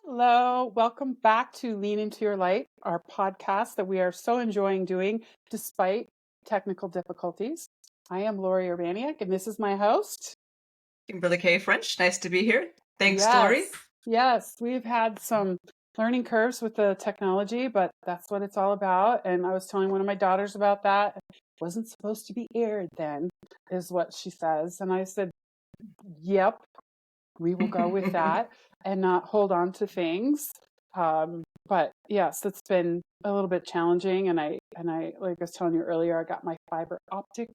Hello, welcome back to Lean Into Your Light, our podcast that we are so enjoying doing despite technical difficulties. I am Lorrie and this is my host. Kimberly K. French, nice to be here. Thanks, Lorrie. Yes, we've had some learning curves with the technology, but that's what it's all about. And I was telling one of my daughters about that. It wasn't supposed to be aired then, is what she says. And I said, yep, we will go with that and not hold on to things. But yes, it's been a little bit challenging. And I, like I was telling you earlier, I got my fiber optic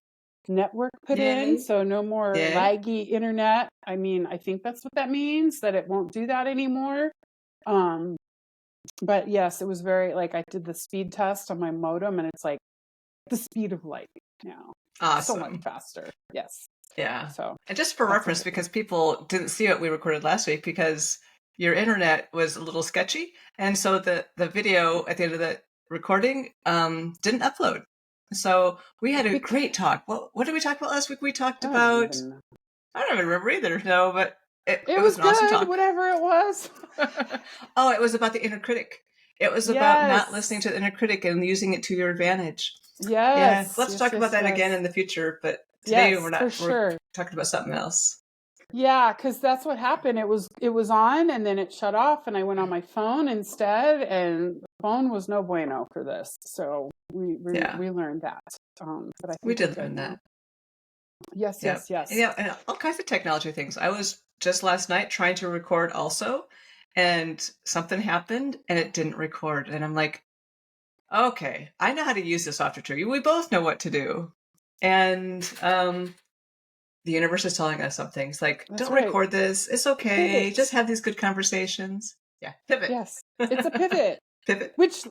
network put in. So no more laggy internet. I mean, I think that's what that means, that it won't do that anymore. But yes, it was very, like, I did the speed test on my modem and it's like the speed of light now. Awesome. So much faster. Yes. Yeah. So, and just for reference, because people didn't see what we recorded last week because your internet was a little sketchy. And so the video at the end of the recording didn't upload. So we had a great talk. What did we talk about last week? We talked about, I don't even remember either. No, but it was an good, awesome talk. Whatever it was. Oh, it was about the inner critic. It was about not listening to the inner critic and using it to your advantage. Yes. Let's talk about that again in the future. But today we're talking about something else. Yeah, because that's what happened. It was on and then it shut off and I went on my phone instead, and the phone was no bueno for this. So we learned that. But I think we did learn that. Yes. And all kinds of technology things. I was just last night trying to record also, and something happened and it didn't record. And I'm like, okay, I know how to use this software too. We both know what to do. And the universe is telling us something. It's like, don't record this. It's okay. Just have these good conversations. Yeah, pivot. Yes, it's a pivot. Pivot. Which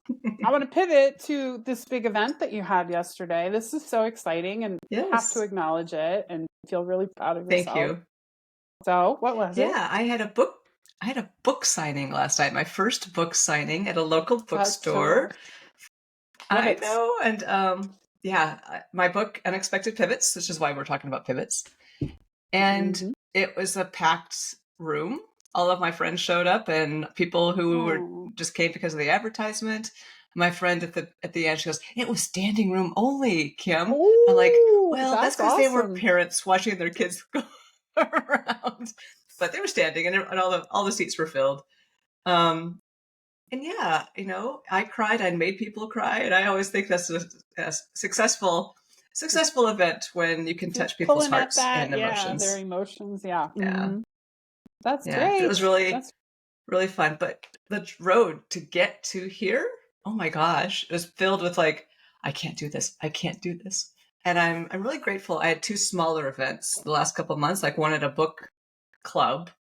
I want to pivot to this big event that you had yesterday. This is so exciting, and you have to acknowledge it and feel really proud of yourself. Thank you. So, what was it? Yeah, I had a book signing last night. My first book signing at a local bookstore. I know, and my book Unexpected Pivots, which is why we're talking about pivots. And it was a packed room. All of my friends showed up, and people who just came because of the advertisement. My friend at the end, she goes, "It was standing room only, Kim." Ooh, I'm like, "Well, that's because they were parents watching their kids go around." But they were standing, and all the seats were filled. And yeah, I cried. I made people cry, and I always think that's a successful event when you can touch people's hearts and emotions. Their emotions. Yeah. Yeah. That's great. It was really fun. But the road to get to here, oh my gosh, it was filled with like, I can't do this. I can't do this. And I'm really grateful. I had 2 smaller events the last couple of months, like one at a book club,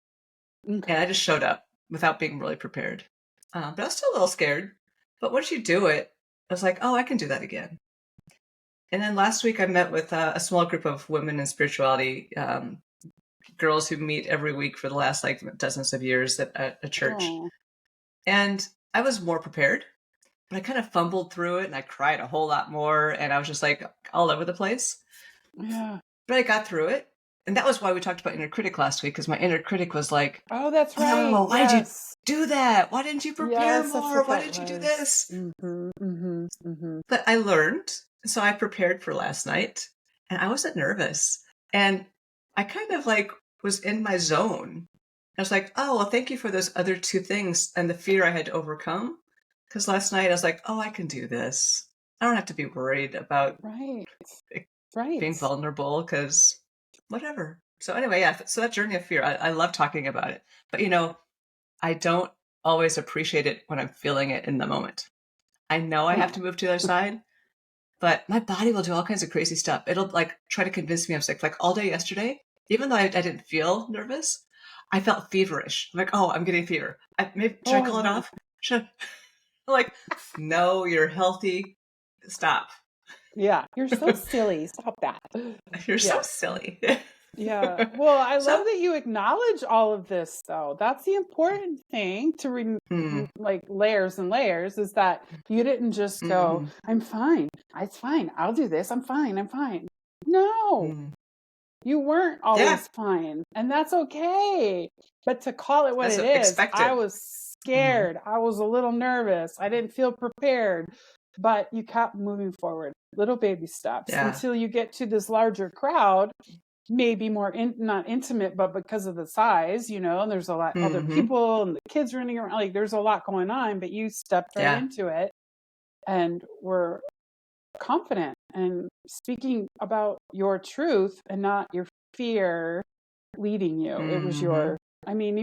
and I just showed up without being really prepared. But I was still a little scared. But once you do it, I was like, oh, I can do that again. And then last week I met with a small group of women in spirituality, girls who meet every week for the last like dozens of years at a church. Aww. And I was more prepared, but I kind of fumbled through it and I cried a whole lot more. And I was just like all over the place. Yeah. But I got through it. And that was why we talked about inner critic last week, because my inner critic was like, oh, that's right. Oh, why did you do that? Why didn't you prepare more? Why didn't you do this? But I learned. So I prepared for last night and I wasn't nervous. And I kind of like was in my zone. I was like, oh, well, thank you for those other 2 things and the fear I had to overcome. Because last night I was like, oh, I can do this. I don't have to be worried about being vulnerable, because whatever. So anyway, so that journey of fear, I love talking about it. But I don't always appreciate it when I'm feeling it in the moment. I know I have to move to the other side, but my body will do all kinds of crazy stuff. It'll like try to convince me I'm sick. Like all day yesterday, even though I didn't feel nervous, I felt feverish. I'm like, oh, I'm getting fever. Should I call it off? I'm like, no, you're healthy. Stop. Yeah, you're so silly. Stop that. You're so silly. Yeah. Well, I love that you acknowledge all of this, though. That's the important thing to like layers and layers, is that you didn't just go, I'm fine. It's fine. I'll do this. I'm fine. No, you weren't always fine. And that's okay. But to call it what it is, I was scared. I was a little nervous. I didn't feel prepared. But you kept moving forward, little baby steps, until you get to this larger crowd, maybe more not intimate, but because of the size, and there's a lot other people and the kids running around, like there's a lot going on, but you stepped right into it and were confident and speaking about your truth and not your fear leading you. It was you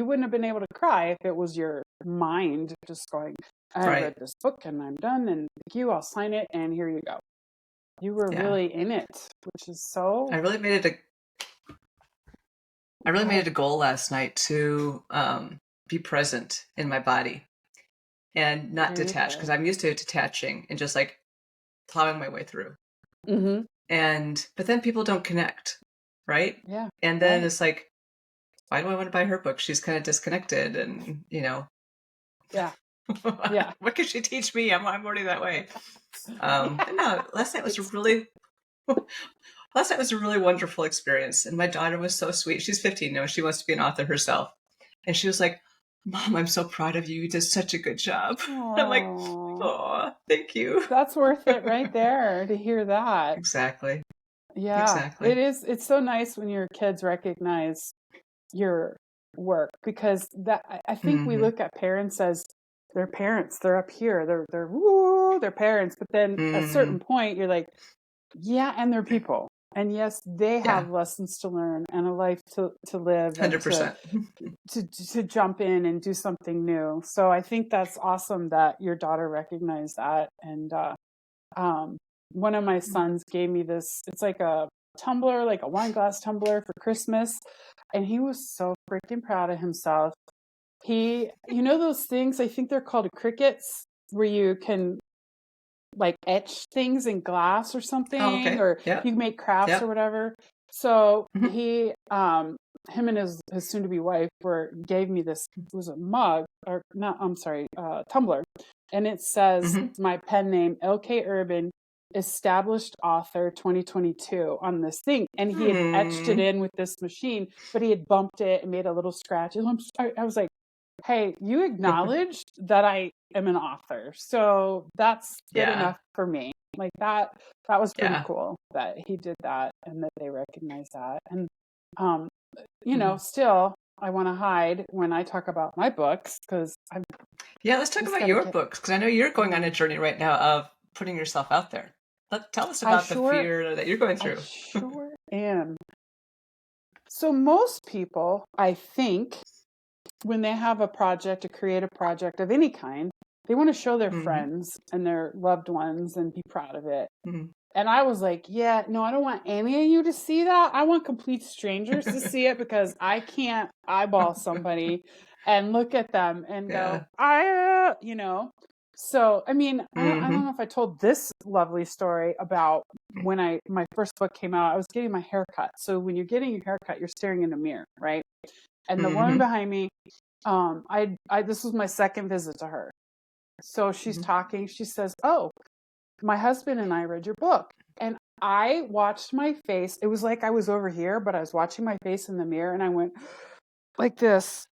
wouldn't have been able to cry if it was your mind just going, I read this book and I'm done, and thank you, I'll sign it, and here you go. You were really in it, which is so... I really made it a goal last night to be present in my body and not detach, because I'm used to detaching and just like plowing my way through. But then people don't connect, right? Yeah. And then it's like, why do I want to buy her book? She's kind of disconnected, and Yeah. What can she teach me? I'm already that way. But no, last night was a really wonderful experience, and my daughter was so sweet. She's 15 now. She wants to be an author herself, and she was like, Mom, I'm so proud of you. You did such a good job. Aww. I'm like, oh, thank you. That's worth it right there to hear that. Exactly. Yeah, exactly. It is. It's so nice when your kids recognize your work, because I think we look at parents as they're parents. They're up here. They're parents. But then at a certain point, you're like, yeah, and they're people. And yes, they have lessons to learn and a life to live. 100%. To jump in and do something new. So I think that's awesome that your daughter recognized that. And one of my sons gave me this. It's like a tumbler, like a wine glass tumbler for Christmas. And he was so freaking proud of himself. Those things, I think they're called crickets, where you can like etch things in glass or something, or you make crafts or whatever. So he, him and his soon to be wife gave me this, it was a mug, or not, I'm sorry, tumbler. And it says my pen name, LK Urban, established author 2022 on this thing. And he had etched it in with this machine, but he had bumped it and made a little scratch. And I was like, hey, you acknowledged that I am an author. So that's good enough for me. Like that was pretty cool that he did that and that they recognized that. And, still I want to hide when I talk about my books, because let's talk about your books, because I know you're going on a journey right now of putting yourself out there. Tell us about the fear that you're going through. I sure am. So most people, I think, when they have a creative project of any kind, they want to show their friends and their loved ones and be proud of it. And I was like, yeah, no, I don't want any of you to see that. I want complete strangers to see it, because I can't eyeball somebody and look at them and go, So, I mean, I don't know if I told this lovely story about when my first book came out. I was getting my hair cut. So when you're getting your hair cut, you're staring in the mirror, right? And the woman behind me, this was my second visit to her. So she's talking. She says, "Oh, my husband and I read your book." And I watched my face. It was like I was over here, but I was watching my face in the mirror, and I went like this.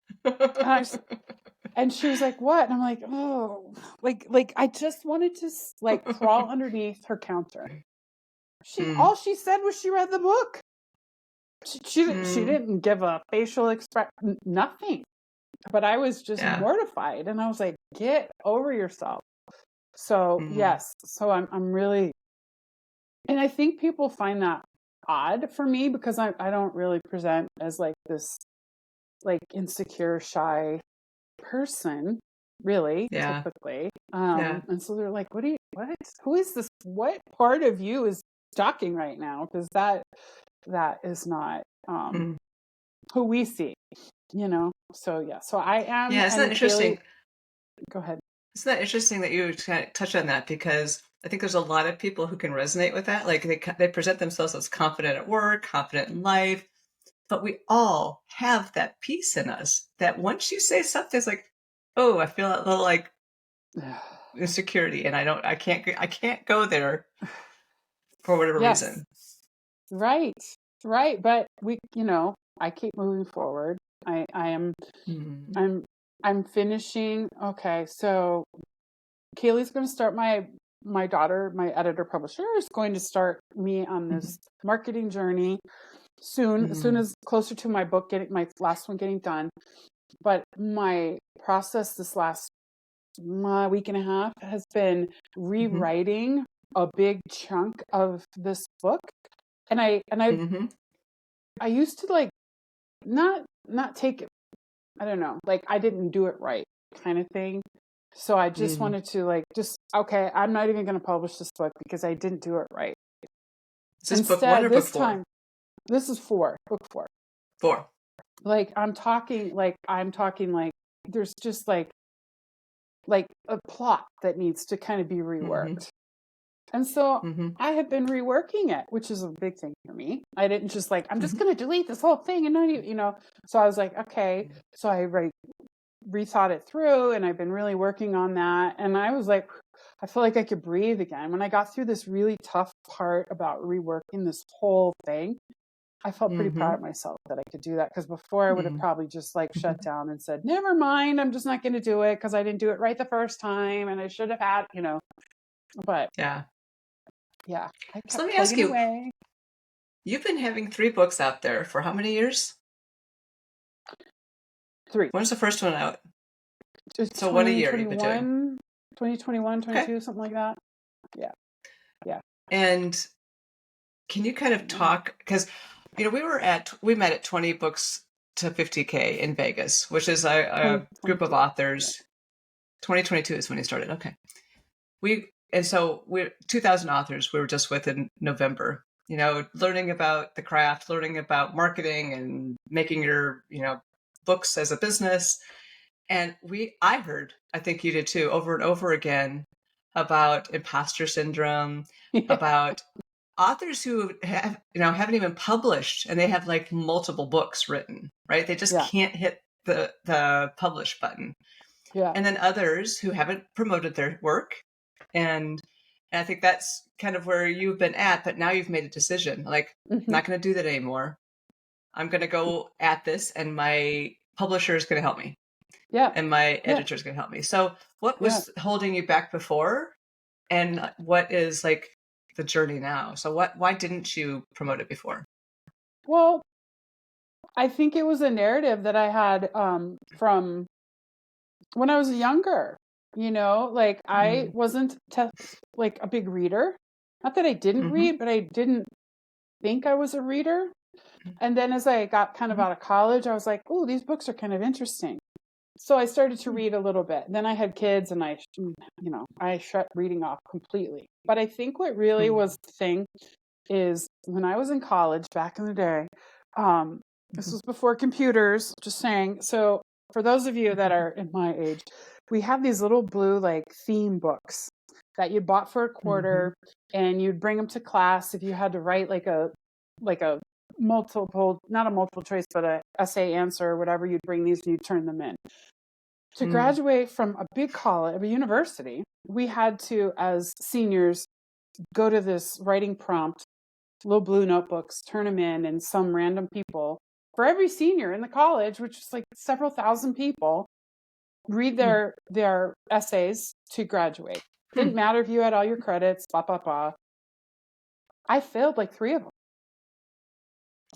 And she was like, "What?" And I'm like, "Oh, like I just wanted to like crawl underneath her counter." All she said was she read the book. She didn't give a facial expression, nothing. But I was just mortified, and I was like, "Get over yourself." So yes, so I'm really, and I think people find that odd for me, because I don't really present as like this like insecure, shy person, really, typically. And so they're like, who is this? What part of you is talking right now? Because that is not who we see, So so I am. Yeah, isn't that interesting? Go ahead. Isn't that interesting that you touch on that? Because I think there's a lot of people who can resonate with that. Like they present themselves as confident at work, confident in life, but we all have that piece in us that once you say something, it's like, oh, I feel a little like insecurity, and I can't go there for whatever reason. Right. But I keep moving forward. I am, I'm finishing. Okay, so Kaylee's going to start my daughter, my editor publisher, is going to start me on this marketing journey soon. As soon as closer to my book getting my last one getting done. But my process this last week and a half has been rewriting a big chunk of this book, and I used to like not take it. I don't know, like I didn't do it right, kind of thing. So I just wanted to like okay, I'm not even going to publish this book because I didn't do it right. Is this book 1 Instead, or book this 4? time, this is book 4. 4. Like I'm talking like there's just like a plot that needs to kind of be reworked. And so I have been reworking it, which is a big thing for me. I didn't just like, I'm just going to delete this whole thing and not even, so I was like, okay. So I rethought it through, and I've been really working on that. And I was like, I feel like I could breathe again. When I got through this really tough part about reworking this whole thing, I felt pretty proud of myself that I could do that, because before I would have probably just like shut down and said, never mind, I'm just not going to do it because I didn't do it right the first time and I should have had, but yeah. I kept So let me ask you, away. You've been having 3 books out there for how many years? 3. When's the first one out? Just So what a year you've been doing. 2021, 22, Okay. something like that. Yeah. And can you kind of talk, because we met at 20 books to 50K in Vegas, which is a group of authors. 2022 is when he started. Okay. We're 2,000 authors we were just with in November, learning about the craft, learning about marketing and making your, books as a business. And I heard, I think you did too, over and over again about imposter syndrome, about authors who have, haven't even published, and they have like multiple books written, right? They just can't hit the publish button. Yeah. And then others who haven't promoted their work. And I think that's kind of where you've been at, but now you've made a decision, like, I'm not going to do that anymore. I'm going to go at this, and my publisher is going to help me. Yeah. And my editor is going to help me. So what was holding you back before? And what is like the journey now? So why didn't you promote it before? Well, I think it was a narrative that I had from when I was younger. Like I wasn't like a big reader. Not that I didn't read, but I didn't think I was a reader. And then as I got kind of out of college, I was like, oh, these books are kind of interesting. So I started to read a little bit. Then I had kids, and I shut reading off completely. But I think what really was the thing is when I was in college back in the day, this was before computers, just saying. So for those of you that are in my age, we have these little blue like theme books that you bought for a quarter, and you'd bring them to class if you had to write like a multiple, not a multiple choice, but a essay answer or whatever. You'd bring these and you'd turn them in. To graduate from a big college, a university, we had to, as seniors, go to this writing prompt, little blue notebooks, turn them in, and some random people, for every senior in the college, which is like several thousand people, read their essays to graduate. Didn't matter if you had all your credits, blah, blah, blah. I failed like 3 of them.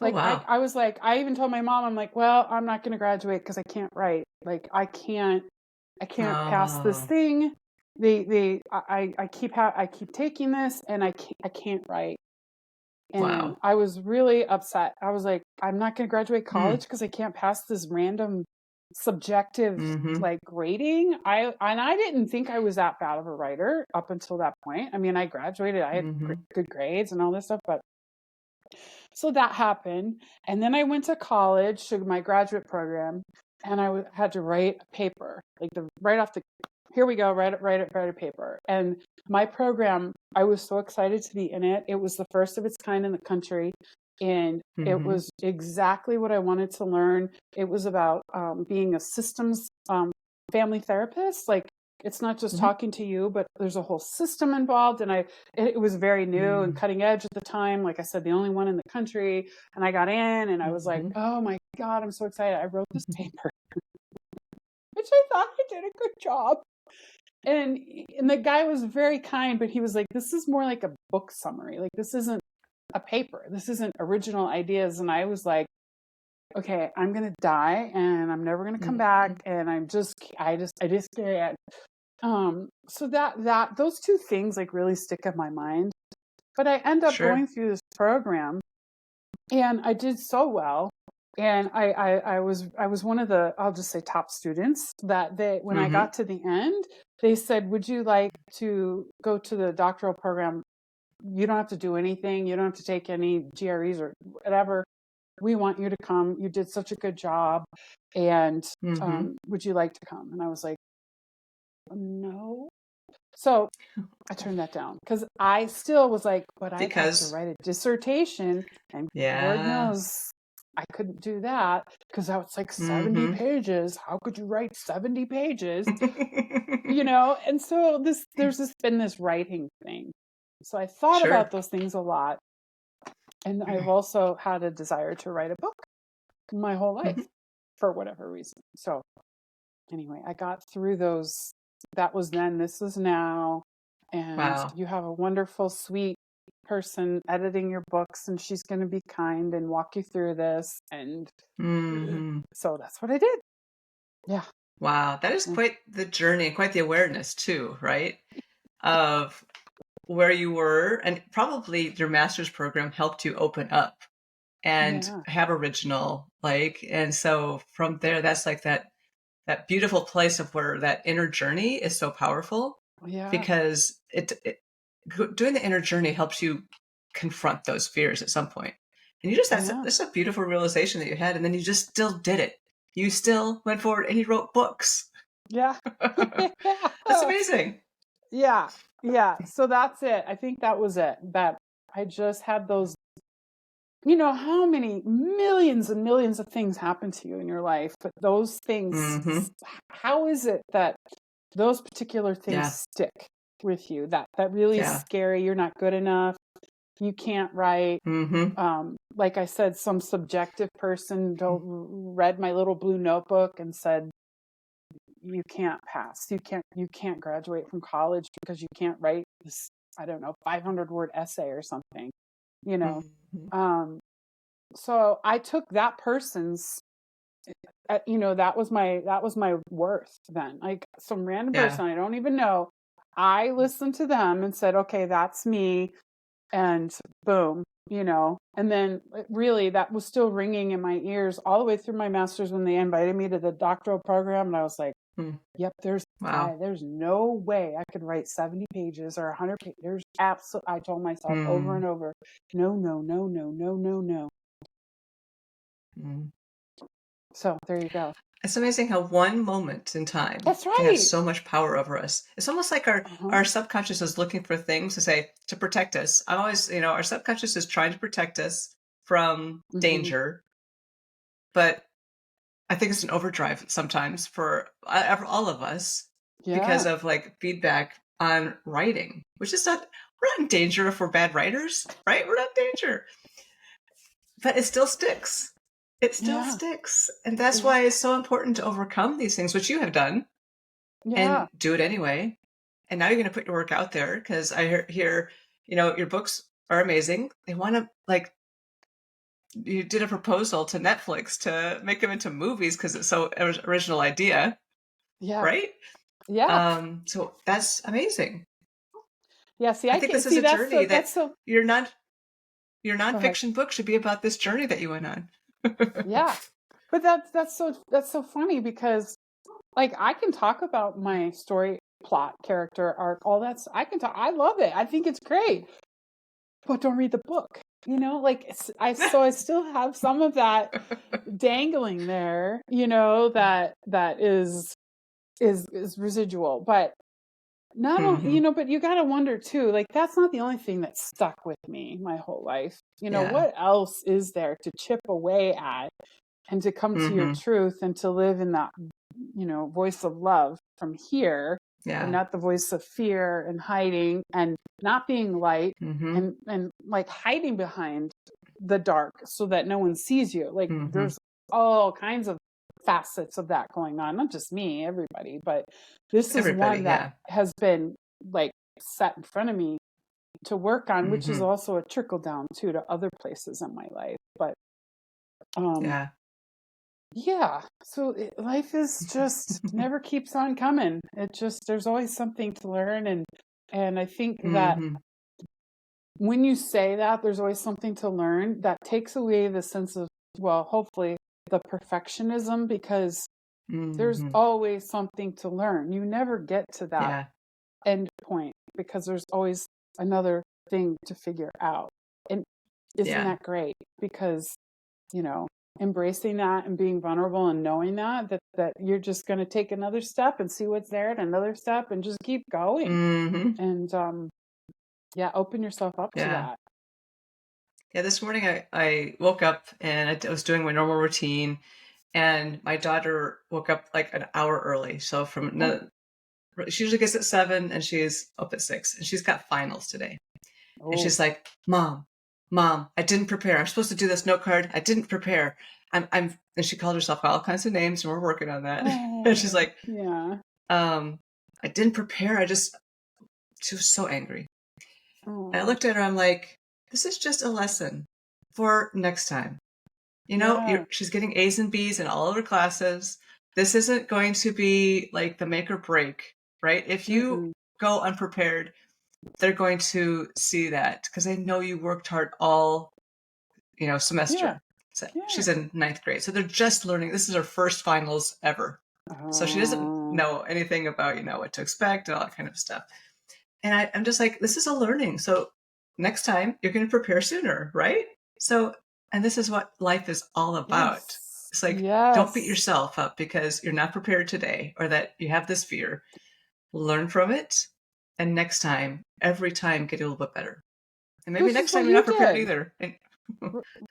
Like, I was like, I even told my mom, I'm like, well, I'm not going to graduate because I can't write. Like, I can't pass this thing. I keep taking this, and I can't write. And I was really upset. I was like, I'm not going to graduate college because I can't pass this random subjective like grading. I didn't think I was that bad of a writer up until that point. I mean, I graduated, I had good grades and all this stuff, but so that happened. And then I went to college to my graduate program, and I had to write a paper, like here we go, write a paper. And my program, I was so excited to be in it. It was the first of its kind in the country. And it was exactly what I wanted to learn. It was about being a systems family therapist. Like, it's not just talking to you, but there's a whole system involved. And it was very new and cutting edge at the time. Like I said, the only one in the country. And I got in, and I was like, oh my God, I'm so excited. I wrote this paper. which I thought I did a good job. And the guy was very kind, but he was like, this is more like a book summary. Like, this isn't a paper. This isn't original ideas. And I was like, okay, I'm going to die and I'm never going to come back. And I just can't. So those two things like really stick in my mind. But I end up going through this program and I did so well. And I was one of the, I'll just say top students that when I got to the end, they said, would you like to go to the doctoral program? You don't have to do anything. You don't have to take any GREs or whatever. We want you to come. You did such a good job. And would you like to come? And I was like, no. So I turned that down because I still was like, but I have to write a dissertation. And Lord knows I couldn't do that because it's like 70 pages. How could you write 70 pages? And so there's been this writing thing. So I thought about those things a lot. And I've also had a desire to write a book my whole life for whatever reason. So anyway, I got through those. That was then, this is now. And you have a wonderful, sweet person editing your books, and she's going to be kind and walk you through this. And so that's what I did. Yeah. Wow. That is quite the journey, quite the awareness too, right? Of where you were, and probably your master's program helped you open up and have original, and so from there, that's like that beautiful place of where that inner journey is so powerful. Because doing the inner journey helps you confront those fears at some point. And you just, that's a beautiful realization that you had. And then you just still did it. You still went forward and you wrote books. Yeah. That's amazing. Yeah. Yeah. So that's it. I think that was it. That I just had those, how many millions and millions of things happen to you in your life, but those things, how is it that those particular things stick with you? That really is scary. You're not good enough. You can't write. Like I said, some subjective person read my little blue notebook and said, you can't pass. You can't graduate from college because you can't write this, 500-word essay or something, so I took that person's, that was my worth then. Like some random person I don't even know. I listened to them and said, okay, that's me. And boom, and then really that was still ringing in my ears all the way through my master's when they invited me to the doctoral program. And I was like, yep, there's no way I could write 70 pages or 100 pages. There's I told myself over and over, no, no, no, no, no, no, no. So there you go. It's amazing how one moment in time can have so much power over us. It's almost like our subconscious is looking for things to protect us. I'm always, our subconscious is trying to protect us from danger, but I think it's an overdrive sometimes for all of us because of feedback on writing, which is we're not in danger if we're bad writers, right? We're not in danger, but it still sticks. It still sticks. And that's why it's so important to overcome these things, which you have done, and do it anyway. And now you're going to put your work out there because I hear, your books are amazing. They want to, you did a proposal to Netflix to make them into movies because it's so original idea. Yeah. Right? Yeah. So that's amazing. Yeah. See, I think this is a journey your nonfiction book should be about this journey that you went on. Yeah, but that's so funny because I can talk about my story, plot, character arc, all that. I love it. I think it's great, but don't read the book. I still have some of that dangling there. That is residual, but not only, but you got to wonder too, that's not the only thing that stuck with me my whole life. What else is there to chip away at and to come to your truth and to live in that, voice of love from here and not the voice of fear and hiding and not being light and hiding behind the dark so that no one sees you. There's all kinds of facets of that going on. Not just me, everybody, but this is Everybody, one that yeah. has been like set in front of me to work on, which is Mm-hmm. also a trickle down too to other places in my life. But Yeah. yeah, so life is just never keeps on coming. It just, there's always something to learn, and I think that Mm-hmm. when you say that there's always something to learn, that takes away the sense of, well, hopefully the perfectionism, because there's Mm-hmm. always something to learn. You never get to that Yeah. end point because there's always another thing to figure out. And isn't Yeah. that great? Because, you know, embracing that and being vulnerable and knowing that you're just going to take another step and see what's there and another step and just keep going. Mm-hmm. And yeah, open yourself up to Yeah. that. Yeah. This morning I woke up and I was doing my normal routine, and my daughter woke up like an hour early. So Oh, she usually gets at 7 and she's up at 6, and she's got finals today. And oh, she's like, Mom, I didn't prepare. I'm supposed to do this note card. I didn't prepare. And she called herself all kinds of names, and we're working on that. And she's oh, like, yeah. I didn't prepare. She was so angry. And I Oh, looked at her. I'm like, this is just a lesson for next time. yeah. She's getting A's and B's in all of her classes. This isn't going to be like the make or break, right? If you Mm-mm. go unprepared, they're going to see that because they know you worked hard all, Yeah, semester. So yeah. she's in ninth grade. So they're just learning. This is her first finals ever. So she doesn't Oh, know anything about, what to expect and all that kind of stuff. And I'm just like, this is a learning. So next time you're going to prepare sooner, right? So, and this is what life is all about. yes, It's like, don't beat yes. yourself up because you're not prepared today or that you have this fear. Learn from it. And next time, every time, get a little bit better. And maybe Which is next what time you're you not prepared did. either. And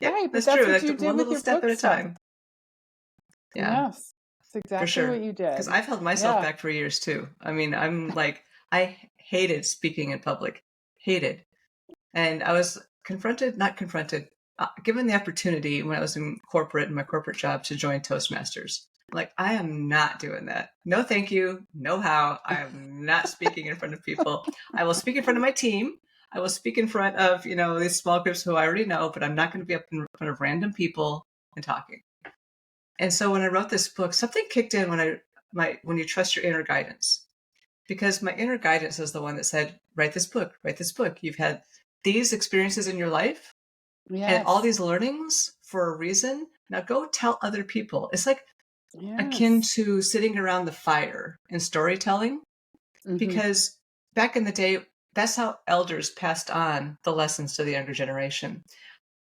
yep, Right, but that's that's true. what Like you did one with little your step book at a stuff. time. Yeah, Yes, it's for exactly what sure. you Because did. I've held myself Yeah, back for years too. I mean, I'm like, I hated speaking in public. Hated. And I was not confronted, given the opportunity when I was in my corporate job to join Toastmasters. I'm like, I am not doing that. No, thank you. No how. I am not speaking in front of people. I will speak in front of my team. I will speak in front of, these small groups who I already know, but I'm not going to be up in front of random people and talking. And so when I wrote this book, something kicked in when you trust your inner guidance, because my inner guidance is the one that said, write this book, write this book. You've had these experiences in your life and all yes, these learnings for a reason. Now go tell other people. It's like akin yes. to sitting around the fire in storytelling, Mm-hmm, because back in the day, that's how elders passed on the lessons to the younger generation.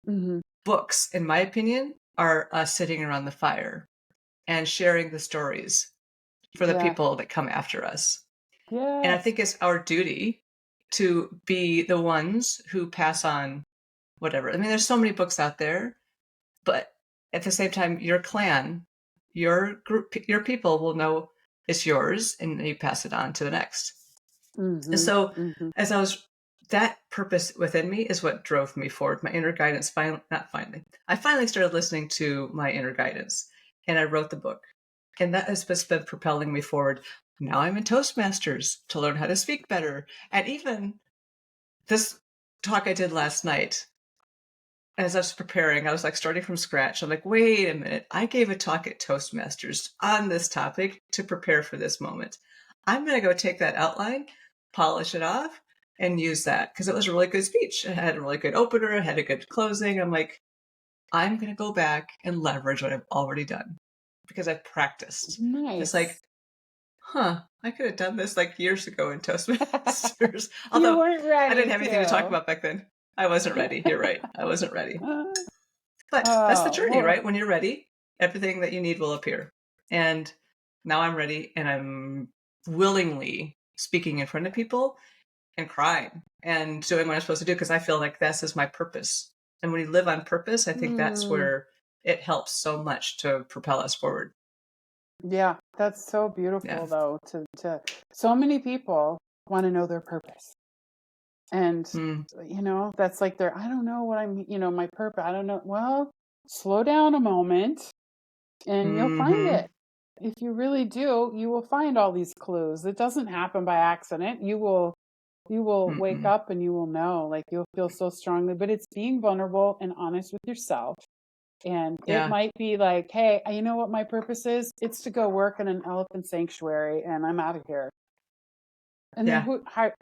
mm-hmm. Books, in my opinion, are us sitting around the fire and sharing the stories for the Yeah, people that come after us. And I yes. think it's our duty to be the ones who pass on whatever. I mean, there's so many books out there, but at the same time, your clan, your group, your people will know it's yours, and you pass it on to the next. And Mm-hmm, so, mm-hmm. that purpose within me is what drove me forward. My inner guidance, I finally started listening to my inner guidance, and I wrote the book. And that has just been propelling me forward. Now I'm in Toastmasters to learn how to speak better. And even this talk I did last night, as I was preparing, I was like starting from scratch. I'm like, wait a minute. I gave a talk at Toastmasters on this topic to prepare for this moment. I'm going to go take that outline, polish it off, and use that because it was a really good speech. It had a really good opener, it had a good closing. I'm like, I'm going to go back and leverage what I've already done because I've practiced. It's like, Nice. I could have done this like years ago in Toastmasters. You Although weren't I didn't ready have anything to talk to. about back then. I wasn't ready. You're right. I wasn't ready. But that's the Oh, journey, well, right? When you're ready, everything that you need will appear. And now I'm ready and I'm willingly speaking in front of people and crying and doing what I'm supposed to do because I feel like this is my purpose. And when you live on purpose, I think that's hmm. where it helps so much to propel us forward. Yeah, that's so Yeah. beautiful though to so many people want to know their purpose. And Mm. that's like I don't know what my purpose. I don't know. Well, slow down a moment and you'll find Mm-hmm. it. If you really do, you will find all these clues. It doesn't happen by accident. You will wake Mm-mm. up and you will know, like you'll feel so strongly, but it's being vulnerable and honest with yourself. And it Yeah. might be like, hey, you know what my purpose is? It's to go work in an elephant sanctuary and I'm out of here. And then Yeah. how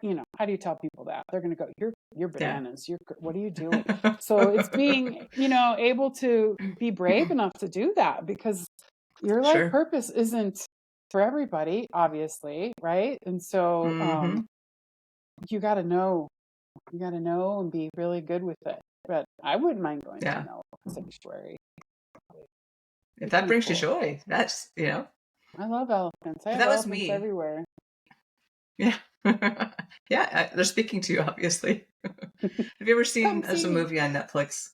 do you tell people that? They're going to go, you're Yeah. bananas. What are you doing? So it's being, able to be brave enough to do that, because your life Sure. purpose isn't for everybody, obviously, right? And so Mm-hmm. you got to know and be really good with it. But I wouldn't mind going to Yeah. an elephant sanctuary. If Be that kind of brings you cool. joy, that's, I love elephants. I if have that was elephants me. everywhere. Yeah. Yeah. They're speaking to you, obviously. Have you ever seen, Come there's see a me. movie on Netflix?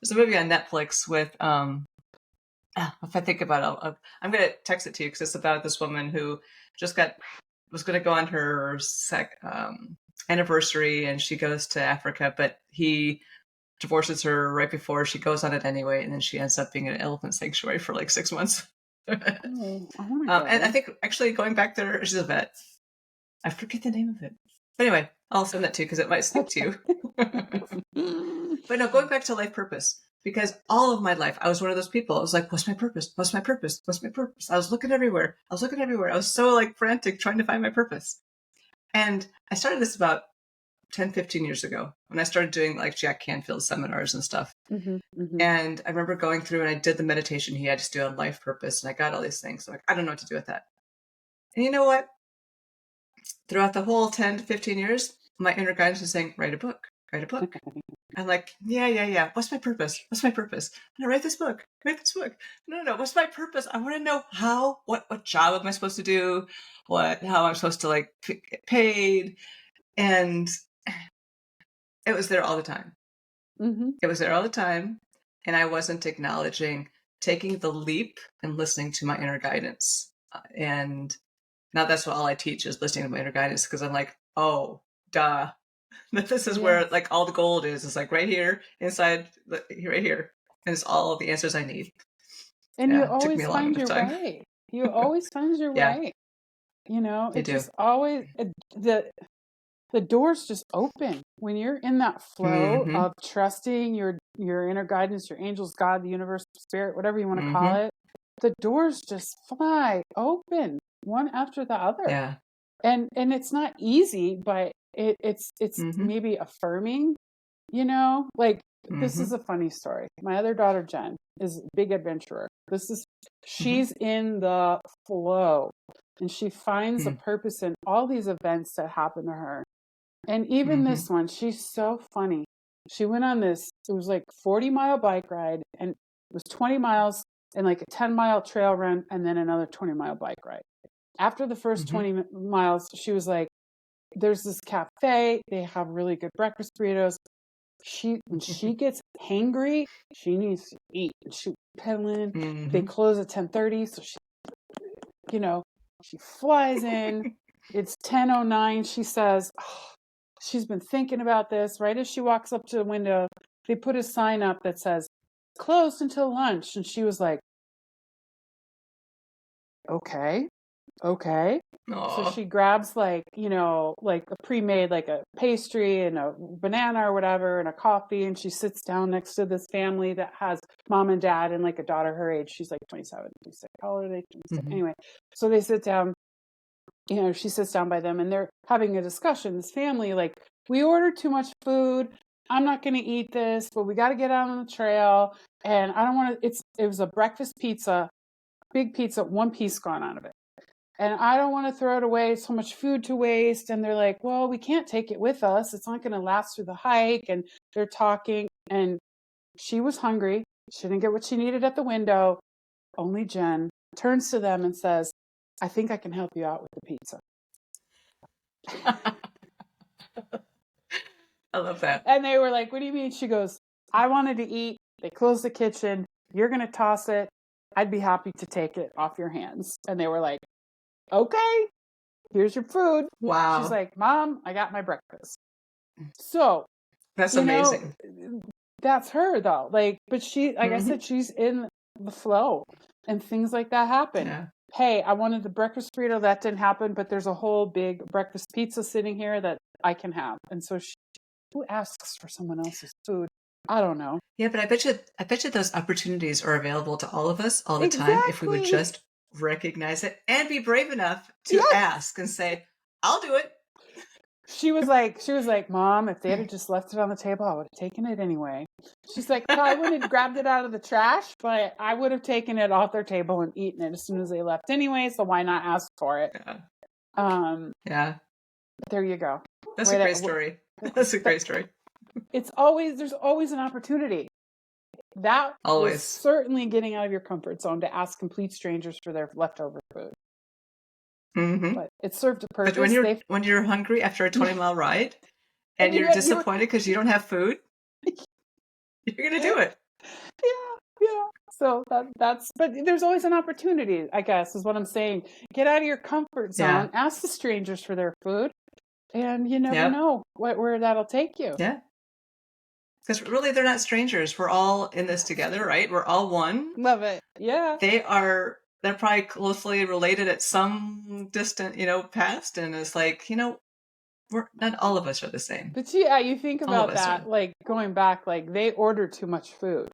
There's a movie on Netflix with, if I think about it, I'm going to text it to you because it's about this woman who just was going to go on her anniversary, and she goes to Africa, but he divorces her right before she goes on it anyway, and then she ends up being in an elephant sanctuary for like 6 months. Oh, I want to And I go. think actually going back there, she's a vet. I forget the name of it. But anyway, I'll send that to you because it might speak to you. But no, going back to life purpose, because all of my life, I was one of those people. I was like, what's my purpose? What's my purpose? What's my purpose? I was looking everywhere. I was so like frantic trying to find my purpose. And I started this about 10, 15 years ago when I started doing like Jack Canfield seminars and stuff. Mm-hmm, mm-hmm. And I remember going through and I did the meditation he had to do on life purpose. And I got all these things. So like, I don't know what to do with that. And you know what? Throughout the whole 10 to 15 years, my inner guidance was saying, write a book, write a book. I'm like, yeah. What's my purpose? What's my purpose? I'm gonna write this book. Write this book. No. What's my purpose? I want to know how. What job am I supposed to do? How I'm supposed to like get paid? And it was there all the time. Mm-hmm. It was there all the time, and I wasn't acknowledging taking the leap and listening to my inner guidance. And now that's what all I teach is listening to my inner guidance, because I'm like, oh, duh. This is where Yes. like all the gold is. It's like right here inside, right here, and it's all of the answers I need. And you Yeah, it took me always a long find enough your time. way. You always find your Yeah, way. you It do. just always, the doors just open when you're in that flow Mm-hmm. of trusting your inner guidance, your angels, God, the universe, spirit, whatever you want to call Mm-hmm. it. The doors just fly open one after the other. Yeah. And it's not easy, but it's Mm-hmm. maybe affirming, like this Mm-hmm. is a funny story. My other daughter Jen is a big adventurer. Mm-hmm. She's in the flow, and she finds a purpose in all these events that happen to her. And even Mm-hmm. this one, she's so funny. She went on this, it was like 40-mile bike ride, and it was 20 miles and like a 10-mile trail run, and then another 20-mile bike ride. After the first Mm-hmm. 20 miles, she was like, there's this cafe. They have really good breakfast burritos. When she gets hangry, she needs to eat. And she pedaling. They Mm-hmm. close at 10:30, so you know, she flies in. It's 10:09. She says, oh, she's been thinking about this. Right as she walks up to the window, they put a sign up that says, closed until lunch. And she was like, okay. So Aw. she grabs like a pre-made, like a pastry and a banana or whatever and a coffee. And she sits down next to this family that has mom and dad and like a daughter her age. She's like 27, 26. How old are they? 26. Mm-hmm. Anyway, so they sit down, she sits down by them and they're having a discussion. This family, like, we ordered too much food. I'm not going to eat this, but we got to get out on the trail. And I don't want to, it was a breakfast pizza, big pizza, one piece gone out of it. And I don't want to throw it away. So much food to waste. And they're like, well, we can't take it with us. It's not going to last through the hike. And they're talking. And she was hungry. She didn't get what she needed at the window. Only Jen turns to them and says, I think I can help you out with the pizza. I love that. And they were like, what do you mean? She goes, I wanted to eat. They closed the kitchen. You're going to toss it. I'd be happy to take it off your hands. And they were like, okay. Here's your food. She's Wow. like, Mom, I got my breakfast. So, That's amazing. that's her though. Like, but she, like I Mm-hmm. said, she's in the flow. And things like that happen. Yeah. Hey, I wanted the breakfast burrito. That didn't happen, but there's a whole big breakfast pizza sitting here that I can have. And so who asks for someone else's food? I don't know. Yeah, but I bet you those opportunities are available to all of us all the time if we would Exactly. just recognize it and be brave enough to Yes. ask and say, I'll do it. She was like, Mom, if they had just left it on the table, I would have taken it anyway. She's like, I wouldn't have grabbed it out of the trash, but I would have taken it off their table and eaten it as soon as they left anyway. So why not ask for it? Yeah. Yeah. There you go. That's a great story. That's a great story. There's always an opportunity. That always was certainly getting out of your comfort zone to ask complete strangers for their leftover food. Mm-hmm. But it served a purpose. But when you're hungry after a 20-mile ride and you're disappointed because you don't have food, you're going to do it. Yeah. So but there's always an opportunity, I guess, is what I'm saying. Get out of your comfort zone, ask the strangers for their food, and you never know where that'll take you. Yeah. Because really, they're not strangers. We're all in this together, right? We're all one. Love it. Yeah. They're probably closely related at some distant, past. And it's like, not all of us are the same. But yeah, you think about that, like going back, like they order too much food.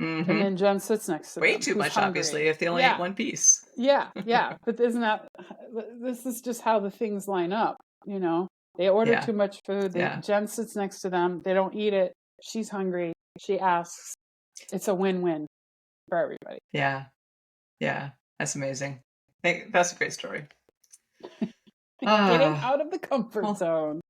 Mm-hmm. And then Jen sits next to them. Way too much, hungry. Obviously, if they only ate one piece. Yeah. But this is just how the things line up, They order too much food. Jen sits next to them. They don't eat it. She's hungry. She asks. It's a win-win for everybody. Yeah. Yeah. That's amazing. That's a great story. Getting out of the comfort zone.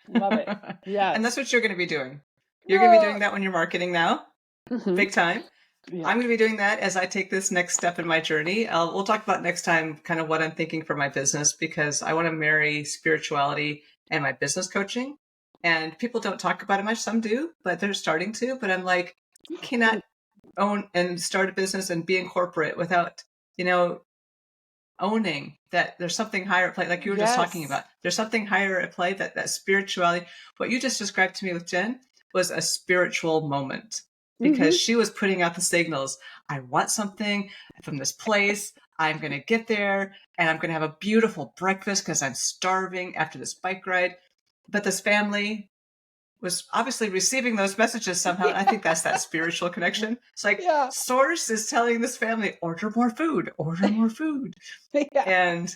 Love it. Yeah. And that's what you're going to be doing. You're going to be doing that when you're marketing now. Mm-hmm. Big time. Yeah. I'm going to be doing that as I take this next step in my journey. We'll talk about next time kind of what I'm thinking for my business, because I want to marry spirituality and my business coaching. And people don't talk about it much. Some do, but they're starting to. But I'm like, you cannot own and start a business and be in corporate without, owning that there's something higher at play. Like you were just talking about, there's something higher at play, that spirituality. What you just described to me with Jen was a spiritual moment. Because she was putting out the signals. I want something from this place. I'm going to get there and I'm going to have a beautiful breakfast because I'm starving after this bike ride. But this family was obviously receiving those messages somehow. And I think that's that spiritual connection. It's like Source is telling this family, order more food. And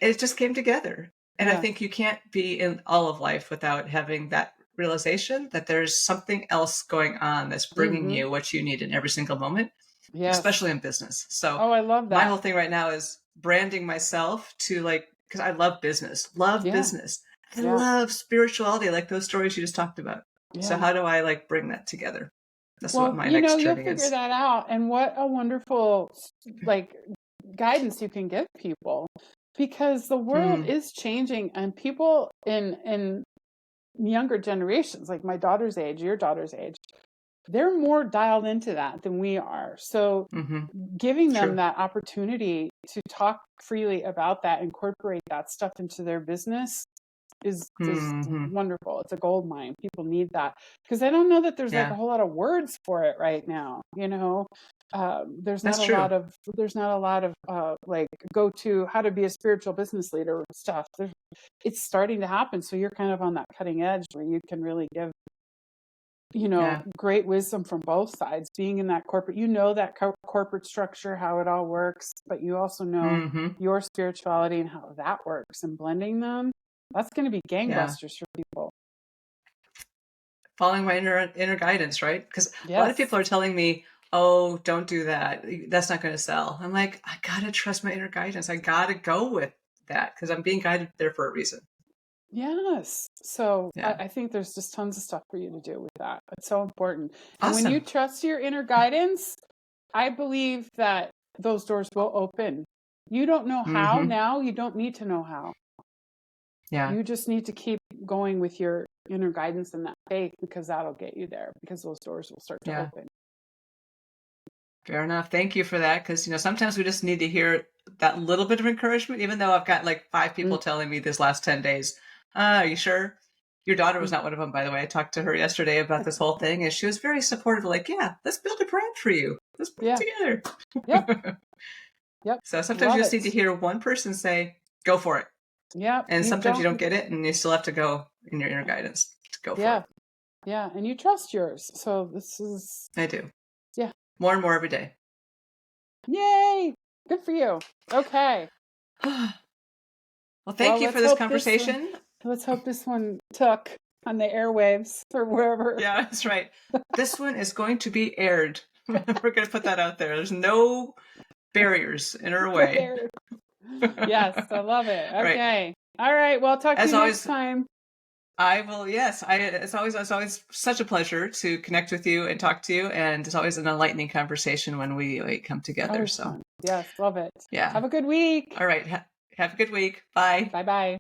it just came together. And I think you can't be in all of life without having that realization that there's something else going on that's bringing you what you need in every single moment, especially in business. So I love that. My whole thing right now is branding myself to because I love business. I love spirituality, like those stories you just talked about. Yeah. So how do I bring that together? That's what my next journey is. You'll figure that out. And what a wonderful guidance you can give people, because the world is changing, and people in younger generations, like my daughter's age, your daughter's age, they're more dialed into that than we are. So giving them that opportunity to talk freely about that, incorporate that stuff into their business is wonderful. It's a gold mine. People need that, because I don't know that there's a whole lot of words for it right now. There's not a lot of go to how to be a spiritual business leader stuff. It's starting to happen. So you're kind of on that cutting edge where you can really give, great wisdom from both sides. Being in that corporate, that corporate structure, how it all works, but you also know your spirituality and how that works, and blending them. That's going to be gangbusters for people. Following my inner guidance, right? Because a lot of people are telling me, oh, don't do that. That's not going to sell. I'm like, I got to trust my inner guidance. I got to go with that because I'm being guided there for a reason. Yes. So I think there's just tons of stuff for you to do with that. It's so important. Awesome. And when you trust your inner guidance, I believe that those doors will open. You don't know how now. You don't need to know how. Yeah. You just need to keep going with your inner guidance and that faith, because that'll get you there, because those doors will start to open. Fair enough. Thank you for that. Because, sometimes we just need to hear that little bit of encouragement, even though I've got 5 people telling me this last 10 days, are you sure? Your daughter was not one of them, by the way. I talked to her yesterday about this whole thing, and she was very supportive. Like, yeah, let's build a brand for you. Let's put it together. Yep. Yep. So sometimes you just need to hear one person say, "Go for it." Yeah. And sometimes you don't get it, and you still have to go in your inner guidance to go for it. Yeah. And you trust yours. So this is. I do. Yeah. More and more every day. Yay. Good for you. Okay. Well, thank you for this conversation. Let's hope this one took on the airwaves or wherever. Yeah, that's right. This one is going to be aired. We're going to put that out there. There's no barriers in our way. Yes, I love it. Okay. All right. Well, I'll talk to you next time. I will. Yes. It's always such a pleasure to connect with you and talk to you. And it's always an enlightening conversation when we come together. So fun. Yes. Love it. Yeah. Have a good week. All right. Have a good week. Bye. Bye-bye.